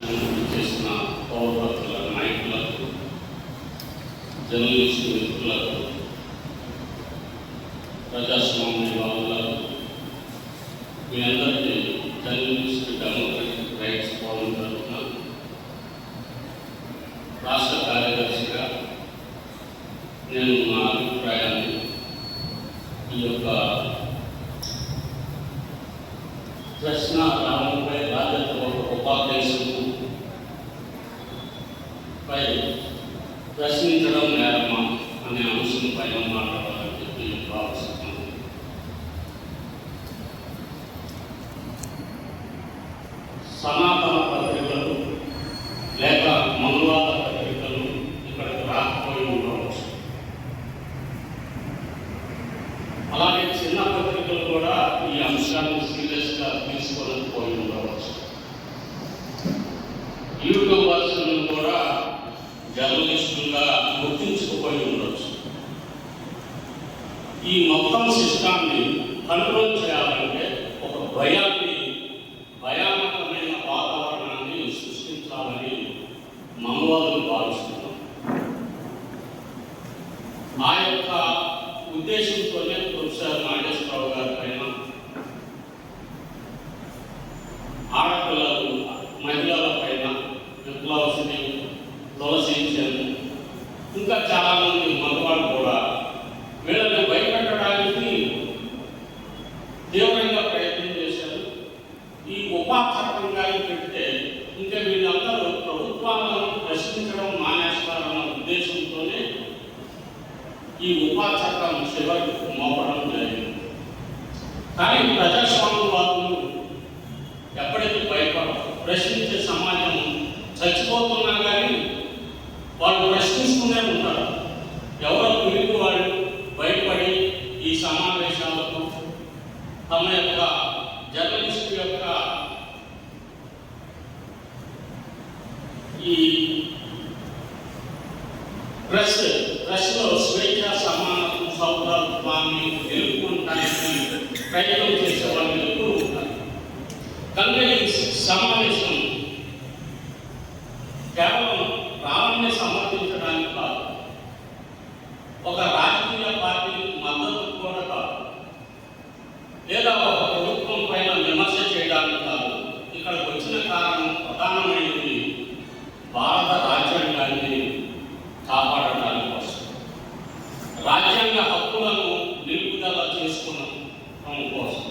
చేసిన పౌరత్వ నాయకులకు, జర్నలిస్టు మిత్రులకు, ప్రజాస్వామ్యవాదులకు, మీ అందరికీ జర్నలిస్ట్ డెమోక్రటిక్ రైట్స్ ఫోరం తరఫున రాష్ట్ర కార్యదర్శిగా నేను నా అభిప్రాయాన్ని ఈ యొక్క ప్రశ్న రామంపై రాజత్వ ఉపాధ్యక్షులకు పై ప్రశ్నించడం నేరమా అనే అంశం పైన మాట్లాడాలని చెప్పి భావిస్తున్నాను. సనాతన పత్రికలు లేక మనువాద పత్రికలు ఇక్కడికి రాకపోయి ఉండవచ్చు. అలాగే చిన్న పత్రికలు కూడా ఈ అంశాన్ని సీరియస్గా తీసుకోలేకపోయి ఉండవచ్చు. యూట్యూబర్స్ను కూడా జర్నలిస్టులుగా గుర్తించుకుపోయి ఉండొచ్చు. ఈ మొత్తం సిస్టాన్ని కంట్రోల్ చేయాలంటే ఒక భయానకమైన వాతావరణాన్ని సృష్టించాలని మనవాదులు భావిస్తున్నాం. ఆ యొక్క ఉద్దేశంతోనే ప్రొఫెసర్ నాగేశ్వరరావు గారి పైన, ఆడపిల్లలు మహిళల పైన విప్లవశ్రీ తులసించారు, ఇంకా చాలామంది మగవాళ్ళు కూడా వీళ్ళని భయపెట్టడానికి తీవ్రంగా ప్రయత్నం చేశారు. ఈ ఉపా చట్టం కానీ పెడితే ఇంకా వీళ్ళందరూ ప్రభుత్వాలను ప్రశ్నించడం మానేస్తారన్న ఉద్దేశంతోనే ఈ ఉపా చట్టం చివరికి మోపడం జరిగింది. కానీ ప్రజాస్వామ్యవాదులు ఎప్పటికీ భయపడరు. ప్రశ్నించే సమాజం చచ్చిపోతున్నా కానీ వాళ్ళు ప్రశ్నిస్తూనే ఉంటారు. ఎవరో పిలిపి వాళ్ళు భయపడి ఈ సమావేశాలకు తమ యొక్క జర్నలిస్టు యొక్క ఈ ప్రెస్లో స్వేచ్ఛ, సమానత్వం, సౌభ్రత్వాన్ని ఎదుర్కొనడానికి ప్రయత్నం చేసే వాళ్ళు ఎప్పుడు ఉంటారు. కనుక ఈ సమావేశం కేవలం రావాన్ని సమర్థించడానికి కాదు, ఒక రాజకీయ పార్టీకి మద్దతు కూడా కాదు, లేదా ఒక ప్రభుత్వం పైన విమర్శ చేయడానికి కాదు. ఇక్కడికి వచ్చిన కారణం ప్రధానమైనది భారత రాజ్యాంగాన్ని కాపాడటానికి కోసం, రాజ్యాంగ హక్కులను నిలుపుదల చేసుకున్న కోసం.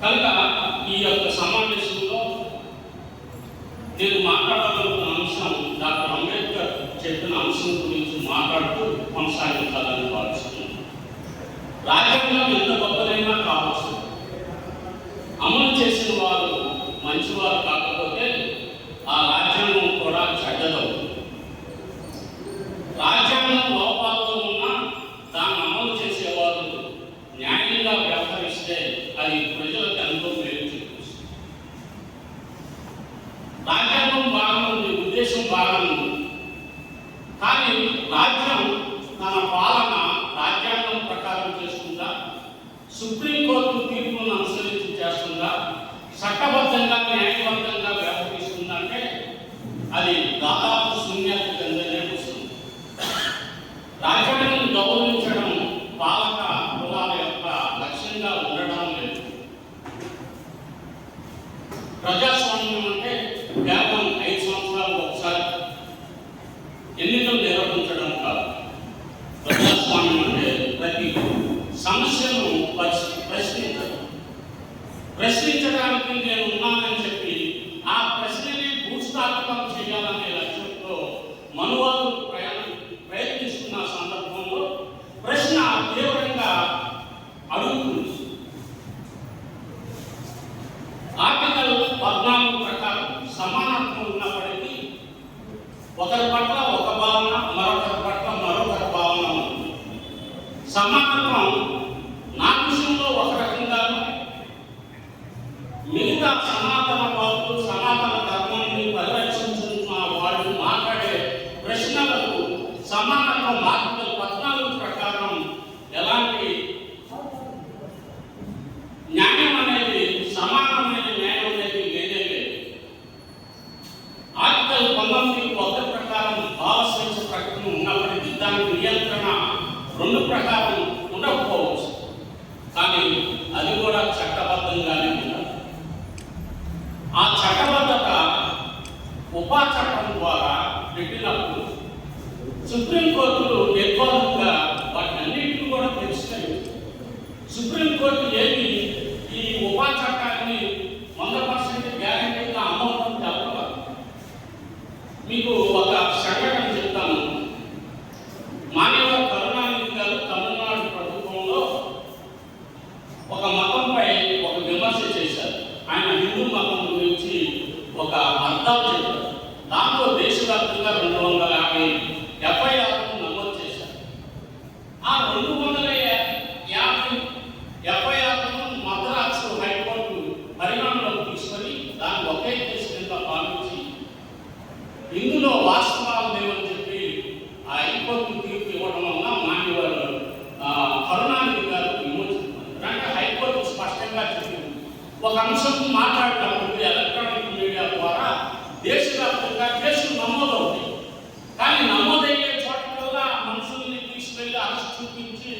కనుక ఈ యొక్క సమావేశంలో నేను మాట్లాడాలనుకున్న అంశం డాక్టర్ అంబేద్కర్ చెప్పిన అంశం గురించి మాట్లాడుతూ కొనసాగించాలని భావిస్తున్నాను. రాజ్యాంగం ఎంత గొప్పదైనా కావచ్చు, అమలు చేసిన వారు మంచివారు కాకపోతే ఆ రాజ్యాంగం కూడా చెడ్డదవుతుంది. రాజ్యాంగం లోపాలతో ఉన్నా దాన్ని అమలు చేసేవారు న్యాయంగా వ్యవహరిస్తే అది ప్రజలకు ఎంతో మేలు చూపిస్తుంది. రాజ్యాంగం బాగుంది, ఉద్దేశం బాగుంది, కానీ రాజ్యం తన పాలన రాజ్యాంగం ప్రకారం చేస్తుందా, సుప్రీంకోర్టు తీర్పులను అనుసరించి చేస్తుందా, చట్టబద్ధంగా న్యాయబద్ధంగా వ్యవహరిస్తుందంటే అది దాదాపు శూన్యత కిందనే వస్తుంది. రాజ్యాంగం గౌరవించడం పాలక కులాల యొక్క లక్ష్యంగా ఉండడం లేదు. ప్రజాస్వామ్యం అంటే కేవలం 5 సంవత్సరాలు ఒకసారి ఎన్నికలు నిర్వహించడం కాదు. ప్రజాస్వామ్యం అంటే ప్రతి సమస్యను ప్రశ్నించడం. ప్రశ్నించడానికి నేను ఉన్నానని చెప్పి నియంత్రణ రెండు ప్రకారం ఉండకపోవచ్చు, కానీ అది కూడా చట్టబద్ధంగానే ఉండాలి. ఆ చట్టబద్ధత ఉపా చట్టం ద్వారా పెట్టినప్పుడు సుప్రీంకోర్టులు నిర్బంధంగా వాటినన్నింటినీ కూడా పరిష్కరించారు. సుప్రీంకోర్టు ఏమి ఈ ఉపా చట్టాన్ని 100% గ్యారంటీగా అమలు చెప్పవాలి. మీకు ఒక సంఘటన చెప్తాను. మాన్యవర్ కరుణానిధి గారు తమిళనాడు ప్రభుత్వంలో ఒక మతంపై ఒక విమర్శ చేశారు. ఆయన హిందూ మతం గురించి ఒక అర్థాలు చెప్పారు. దాంతో దేశవ్యాప్తంగా 250 ఎఫ్ఐఆర్లను నమోదు చేశారు. ఆ 250 ఎఫ్ఐఆర్లను మద్రాసు హైకోర్టు పరిగణనలోకి తీసుకొని దాన్ని ఒకే కేసు కింద భావించి ఇందులో వాస్తవాలు లేవని చెప్పి ఆ హైకోర్టు తీర్పు ఇవ్వడం వల్ల మాన్యవర్ కరుణానిధి గారు విమోచించారు. అంటే హైకోర్టు స్పష్టంగా చెప్పింది, ఒక అంశం మాట్లాడినప్పుడు ఎలక్ట్రానిక్ మీడియా ద్వారా దేశవ్యాప్తంగా కేసులు నమోదవుతాయి. కానీ నమోదయ్యే చోట్ల మనుషుల్ని తీసుకెళ్లి అరెస్ట్ చూపించి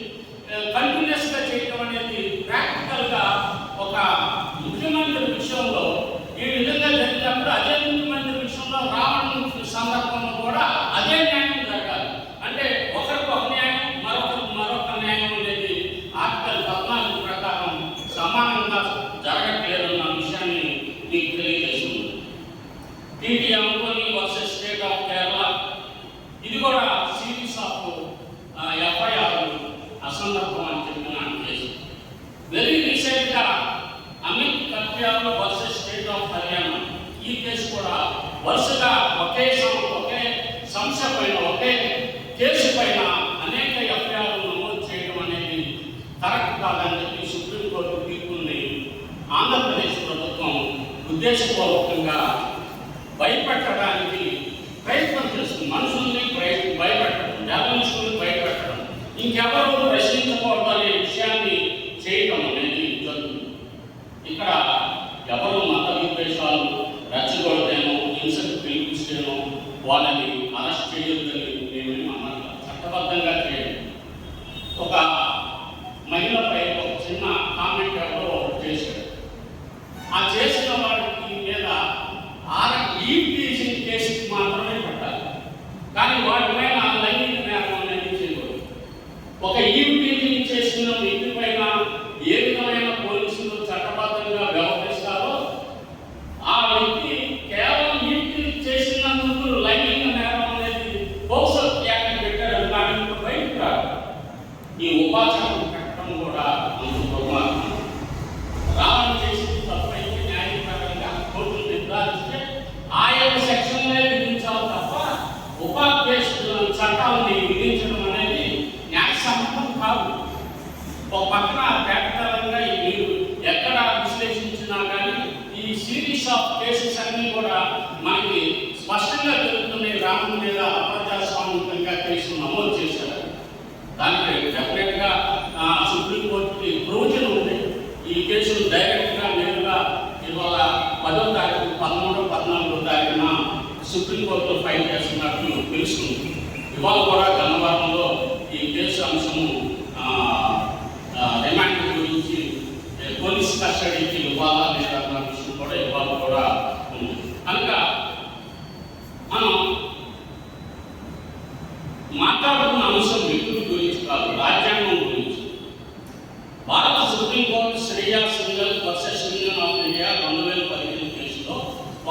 కంటిన్యూస్గా చేయడం అనేది ప్రాక్టికల్గా ఒక ముఖ్యమంత్రి విషయంలో ఈ విధంగా జరిగినప్పుడు అదే ముఖ్యమంత్రి విషయంలో రావడం సందర్భంలో కూడా అదే న్యాయం జరగాలి. అంటే ఒకరికి ఒక న్యాయం, మరొకరికి మరొక న్యాయం అనేది ఆర్టికల్ 14 ప్రకారం సమానంగా జరగట్లేదన్న విషయాన్ని మీకు తెలియజేస్తుంది. TT Antony versus state of Kerala, ఇది కూడా సిరీస్ ఆఫ్ ఎఫ్ఐఆర్ అసందర్భం అని చెప్పిన కేసు. వెరీ రీసెంట్గా Amit Katyal versus state of Haryana, ఈ కేసు కూడా వరుసగా ఒకే సంస్థ పైన ఒకే కేసు పైన అనేక ఎఫ్ఐఆర్లు నమోదు చేయడం అనేది కరెక్ట్ కాదని చెప్పి సుప్రీంకోర్టు తీర్పుని ఆంధ్రప్రదేశ్ ప్రభుత్వం ఉద్దేశపూర్వకంగా భయపెట్టడానికి ప్రయత్నం చేస్తుంది. మనుషుల్ని భయపెట్టడం, జర్నలిస్టులను భయపెట్టడం, ఇంకెవరూ ప్రశ్నించకూడదనే విషయాన్ని చేయటం అనేది జరుగుతుంది. ఇక్కడ ఎవరు మత విద్వేషాలు రెచ్చగొడతేనో హింసకు పిలిపిస్తేనో వాళ్ళని అరెస్ట్ చేయొద్దని మేమేమి అన్నట్ల చట్టబద్ధంగా చేయాలి. ఒక మహిళపై ఒక చిన్న కామెంట్ ఎవరో చేశాడు. ఆ చేసిన వాడికి మీద ఈవ్ టీజింగ్ కేసుకి మాత్రమే పెట్టాలి, కానీ వాటి పైన లైంగిక నేరం అనేది చేయకూడదు. ఒక ఈవ్ టీజింగ్ చేసిన వ్యక్తి పైన ఏ విధమైన పోలీసులు చట్టబద్ధంగా వ్యవహరిస్తారో ఆ వ్యక్తి కేవలం ఈవ్ టీజింగ్ చేసినందుకు లైంగిక నేరం అనేది పోక్సో యాక్ట్ పెట్టారు, కానీ ఇప్పుడు బయటకు రాదు. ఈ ఉపాచరణ పెట్టడం కూడా రావడం చేసింది తప్పైతే న్యాయపరంగా కోర్టులు నిర్ధారిస్తే ఆయన సెక్షన్లే విధించాలి తప్ప ఉపాధ్యక్షుల చట్టాలని విధించడం అనేది న్యాయసమ్మతం కాదు. ఒక పక్కన ప్రాక్టికల్గా మీరు ఎక్కడ విశ్లేషించినా కానీ ఈ సిరీస్ ఆఫ్ కేసెస్ అన్నీ కూడా మనకి స్పష్టంగా జరుగుతున్నాయి. రాముడి మీద అప్రజాస్వామికంగా కేసులు నమోదు చేశారు. దానికి డెఫినెట్గా సుప్రీంకోర్టుకి ప్రయోజనం ఉంది. ఈ కేసులు డైరెక్ట్గా నేరుగా ఇవాళ 10వ తారీఖు 13, 14వ తారీఖున సుప్రీంకోర్టులో ఫైల్ చేస్తున్నట్లు తెలుస్తుంది. ఇవాళ కూడా గన్నవరంలో ఈ కేసు అంశము రిమాండ్ గురించి పోలీస్ కస్టడీకి ఇవ్వాలా లేదా అన్న విషయం కూడా ఇవాళ కూడా ఉంది. కనుక మనం మాట్లాడుతున్న అంశం వ్యక్తుల గురించి కాదు, రాజ్యాంగం గురించి. భారత supreme court Shreya single versus union of India 2015 కేసులో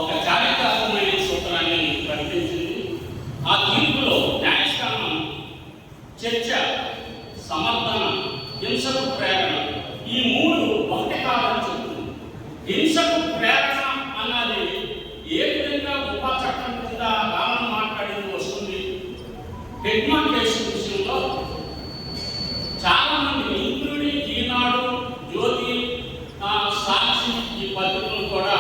ఒక చారిత్రాత్మకమైన సూత్రాన్ని ప్రకటించింది. ఆ తీర్పులో న్యాయస్థానం చర్చ, సమర్థన, హింసకు ప్రేరణ ఈ 3 ఒకటి కాదని చెప్తుంది. హింసకు ప్రేరణ అన్నది ఏ విధంగా ఉపా చట్టం కింద రామన్ మాట్లాడింది వస్తుంది. హెడ్మాన్ కేసు విషయంలో చాలా మంది ఇంక్లూడింగ్ ఈనాడు, జ్యోతి, సాక్షి ఈ పత్రికలు కూడా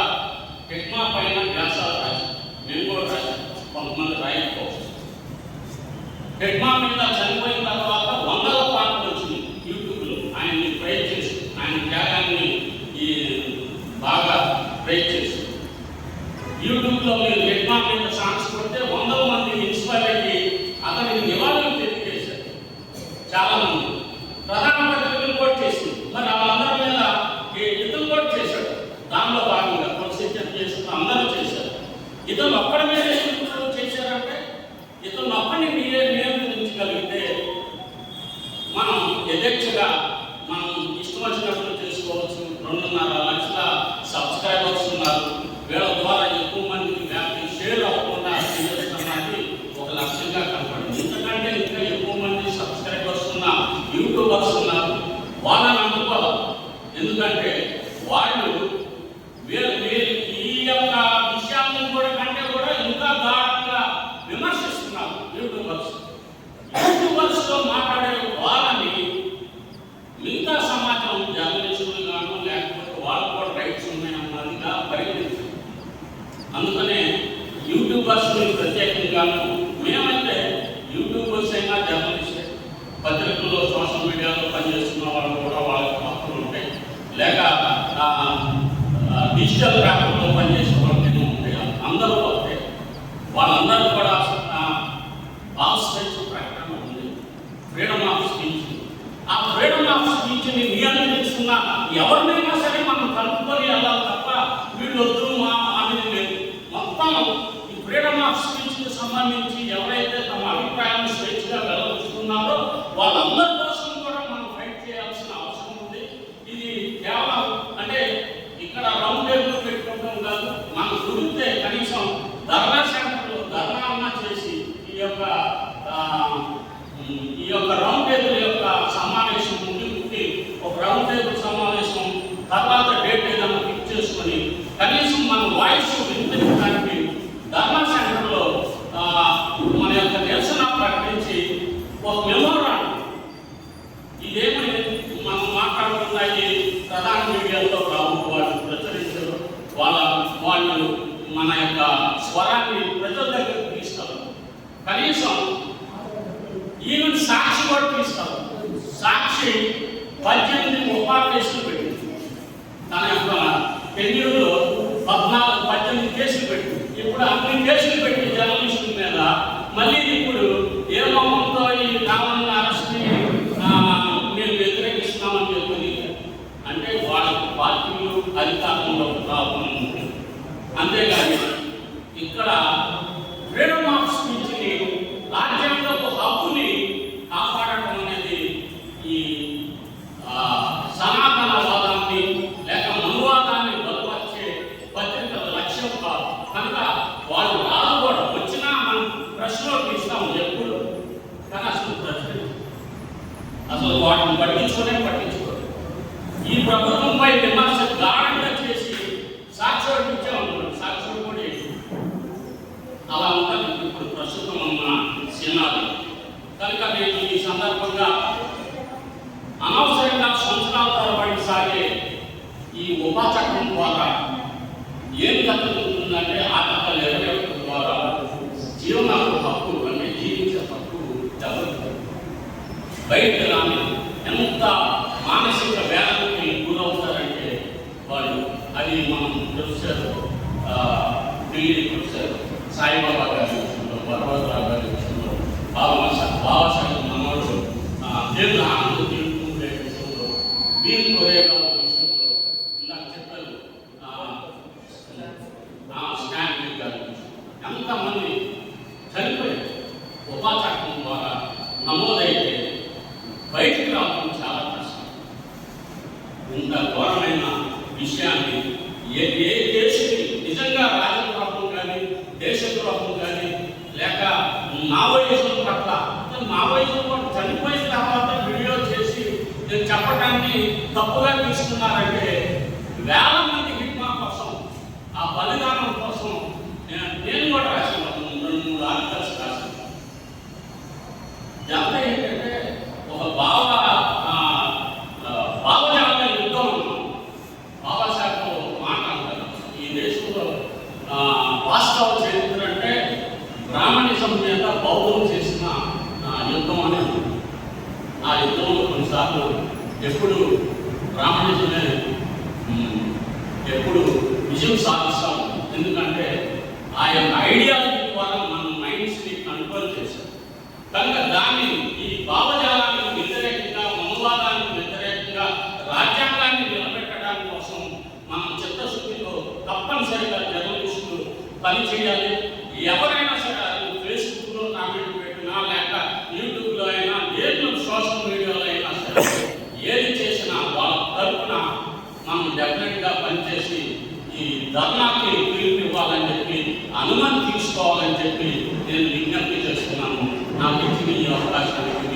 హెడ్మా పైన వ్యాసాలు రాశారు. మేము కూడా రాశాం, కొంతమంది రాయకపోవచ్చు. హెడ్మా మీద చనిపోయిన తర్వాత 100ల పాటలు వచ్చింది యూట్యూబ్లో. ఆయన్ని ప్రైజ్ చేసి, ఆయన త్యాగాన్ని బాగా ప్రైజ్ చేసి యూట్యూబ్లో మీరు హెడ్మా మీద సాంగ్స్ కొడితే 100 మంది ఇన్స్పైర్ అయ్యి అతనికి నివాళులు తెలియజేశారు. చాలా మంది ప్రధాన పత్రికలు కూడా చేసింది. మరి వాళ్ళందరి మీద ఇతను కూడా చేశాడు. దానిలో భాగంగా ప్రొసీజర్ చేసిన అందరూ చేశారు. ఇతను ఒక్కడి మీద చేశారంటే ఇతను ఒక్కడిని నియంత్రించగలిగితే మనం యథేచ్ఛగా మనం ఇష్టం వచ్చినట్లు చేసుకోవచ్చు. 2.5 లక్షల సబ్స్క్రైబర్స్ ఉన్నారు. వీళ్ళ ద్వారా ఎక్కువ మందికి వ్యాప్తి షేర్ అవ్వకుండా చేస్తున్నది ఒక లక్ష్యంగా కనపడింది. ఎందుకంటే ఇంకా ఎక్కువ మంది సబ్స్క్రైబర్స్ ఉన్న యూట్యూబర్స్ ఉన్నారు. వాళ్ళని అందుకోవాలి. ఎందుకంటే వాళ్ళు ఈ యొక్క విషయాలను కూడా కంటే కూడా ఇంకా దారుణంగా విమర్శిస్తున్నారు. యూట్యూబర్స్తో మాట్లాడే వాళ్ళని మిగతా సమాజం జర్నలిస్టులు గాను లేకపోతే వాళ్ళకు కూడా రైట్స్ ఉన్నాయన్నదిగా పరిగణించారు. అందుకనే యూట్యూబర్స్ ప్రత్యేకంగాను మేమైతే యూట్యూబర్స్ అయినా జర్నలిస్టే, పత్రికల్లో సోషల్ మీడియాలో పనిచేస్తున్న వాళ్ళు కూడా వాళ్ళకి హక్కులు ఉంటాయి, లేక డిజిటల్ పేపర్లో పనిచేసే వాళ్ళకి ఉంటాయి. అందరూ వస్తే వాళ్ళందరూ కూడా ప్రకటన ఉంది, ఫ్రీడమ్ ఆఫ్ స్పీచ్. ఆ ఫ్రీడమ్ ఆఫ్ స్పీచ్ని నియంత్రించుకున్న ఎవరినైనా సరే మనం కలుపుకొని వెళ్ళాలి తప్ప వీళ్ళు వద్దు మా అనేది లేదు. మొత్తం ఈ ఫ్రీడమ్ ఆఫ్ స్పీచ్కి సంబంధించి ఎవరైతే తమ అభిప్రాయాన్ని స్వేచ్ఛగా వెల్లడిస్తున్నారో వాళ్ళందరి కోసం కూడా మనం ఫైట్ చేయాల్సిన అవసరం ఉంది. ఇది కేవలం అంటే ఇక్కడ రౌండ్ టేబుల్ పెట్టుకుంటాం కాదు, మనం కుదిరితే కనీసం ధర్నా సెంటర్లో ధర్నా చేసి ఈ యొక్క రౌండ్ టేబుల్ యొక్క సమావేశం ముందుకు ఒక రౌండ్ టేబుల్ సమావేశం తర్వాత డేట్ ఏదైనా ఫిక్స్ చేసుకొని కనీసం మన వాయిస్ వినిపించడానికి ధర్నా సెంటర్లో మన యొక్క నిరసన ప్రకటించి ఒక మెమోరాండం ఇదేమి మనం మాట్లాడుతున్న ఈ ప్రధాన మీడియాలో వాళ్ళు ప్రచురించారు. వాళ్ళు మన యొక్క స్వరాన్ని ప్రజల దగ్గరకు తీసుకెళ్ళారు. కనీసం ఈవెన్ సాక్షి కూడా తీసుకెళ్ళారు. సాక్షి 18 ఉపాధేశాలు పెట్టింది. తన యొక్క టెన్యూర్లో 18 కేసులు పెట్టింది. ఇప్పుడు అన్ని కేసులు పెట్టి జర్నలిస్టుల మీద మళ్ళీ ఇప్పుడు ఏ మొహంతో ఈ కావాలని అరెస్ట్ని మేము వ్యతిరేకిస్తున్నామని చెప్పి అంటే వాళ్ళకి పార్టీలు అధికారంలో ప్రాబ్లం ఉంటుంది. అంతేగాని ఇక్కడ ఫ్రీడమ్ ఆఫ్ స్పీచ్ని రాజ్యాంగపు హక్కుని కాపాడటం అనేది ఈ సనాతనవాదాన్ని లేక మనువాదాన్ని బలపరిచే పత్రికల లక్ష్యం కాదు. కనుక వాళ్ళు రాదు కూడా వచ్చినా మనం ప్రశ్నలోకి ఇస్తాము ఎప్పుడు, కానీ అసలు వాటిని పట్టించుకోరు. ఈ ప్రభుత్వంపై విమర్శ గాఢంగా చేసి సాక్షి ఇచ్చామనుకోండి, సాక్షి కూడా అలా ఉంటుంది ఇప్పుడు ప్రస్తుతం ఉన్న సినిమాలు. కనుక నేను ఈ సందర్భంగా అనవసరంగా సంవత్సరాల తరబడి సాగే ఈ ఉపా చట్టం ద్వారా ఏం జరుగుతుందంటే ఆర్టికల్ 21 ద్వారా జీవన హక్కు అంటే జీవించే హక్కు జరుగుతుంది. బయటకు రాని ఎంత మానసిక వేదనకి గురవుతారంటే వాళ్ళు అది మనం చూసారు. ఢిల్లీ చూసారు సాయిబాబా గారి విషయంలో, వరవరరావు గారి విషయంలో, బాబాసాహెబ్ మనోడు దేవుడు ఆనంద తీర్పుండే విషయంలో, వీల్ కొరేగావ్ విషయంలో ఇలా చెప్పారు. స్టాండ్ గారి ఎంతమంది చనిపోయారు ఉపా చట్టం ద్వారా నమోదైతే బయటికి రావడం చాలా కష్టం. ఇంత ఘోరమైన విషయాన్ని ఏ దేశకి నిజంగా రాజద్రోహం కానీ దేశద్రోహం కానీ లేక మావోయిజం పట్ల మావోయిజం పట్ల చనిపోయిన తర్వాత వీడియో చేసి చెప్పడాన్ని తప్పుగా తీసుకున్నారంటే వేల మంది హిట్మా కోసం ఆ బలిదానం కోసం నేను కూడా రాసిన 2-3 ఆర్టికల్స్ రాశాను. ఎంత ఏంటంటే ఒక భావజాల యుద్ధం అన్నాం. బాబాసాహెబ్ మాట అంటారు, ఈ దేశంలో వాస్తవ చరిత్ర అంటే బ్రాహ్మణిజం మీద బౌద్ధం చేసిన యుద్ధం అని. ఆ యుద్ధంలో కొన్నిసార్లు ఎప్పుడు బ్రాహ్మణిజమే ఎప్పుడు విజయం సాధిస్తాం. ఎందుకంటే ఆ యొక్క ఐడియాలజీ ద్వారా మన మైండ్స్ని కంట్రోల్ చేశాం. కనుక దాన్ని ఈ భావజాలాన్ని పని చేయాలి. ఎవరైనా సరే ఫేస్బుక్లో కామెంట్ పెట్టినా లేక యూట్యూబ్లో అయినా ఏదో సోషల్ మీడియాలో అయినా సరే ఏది చేసినా వాళ్ళ తరఫున మనం డెఫినెట్గా పనిచేసి ఈ ధర్నాకి పిలుపు ఇవ్వాలని చెప్పి అనుమతి తీసుకోవాలని చెప్పి నేను విజ్ఞప్తి చేస్తున్నాను. నాకు ఇచ్చిన ఈ అవకాశానికి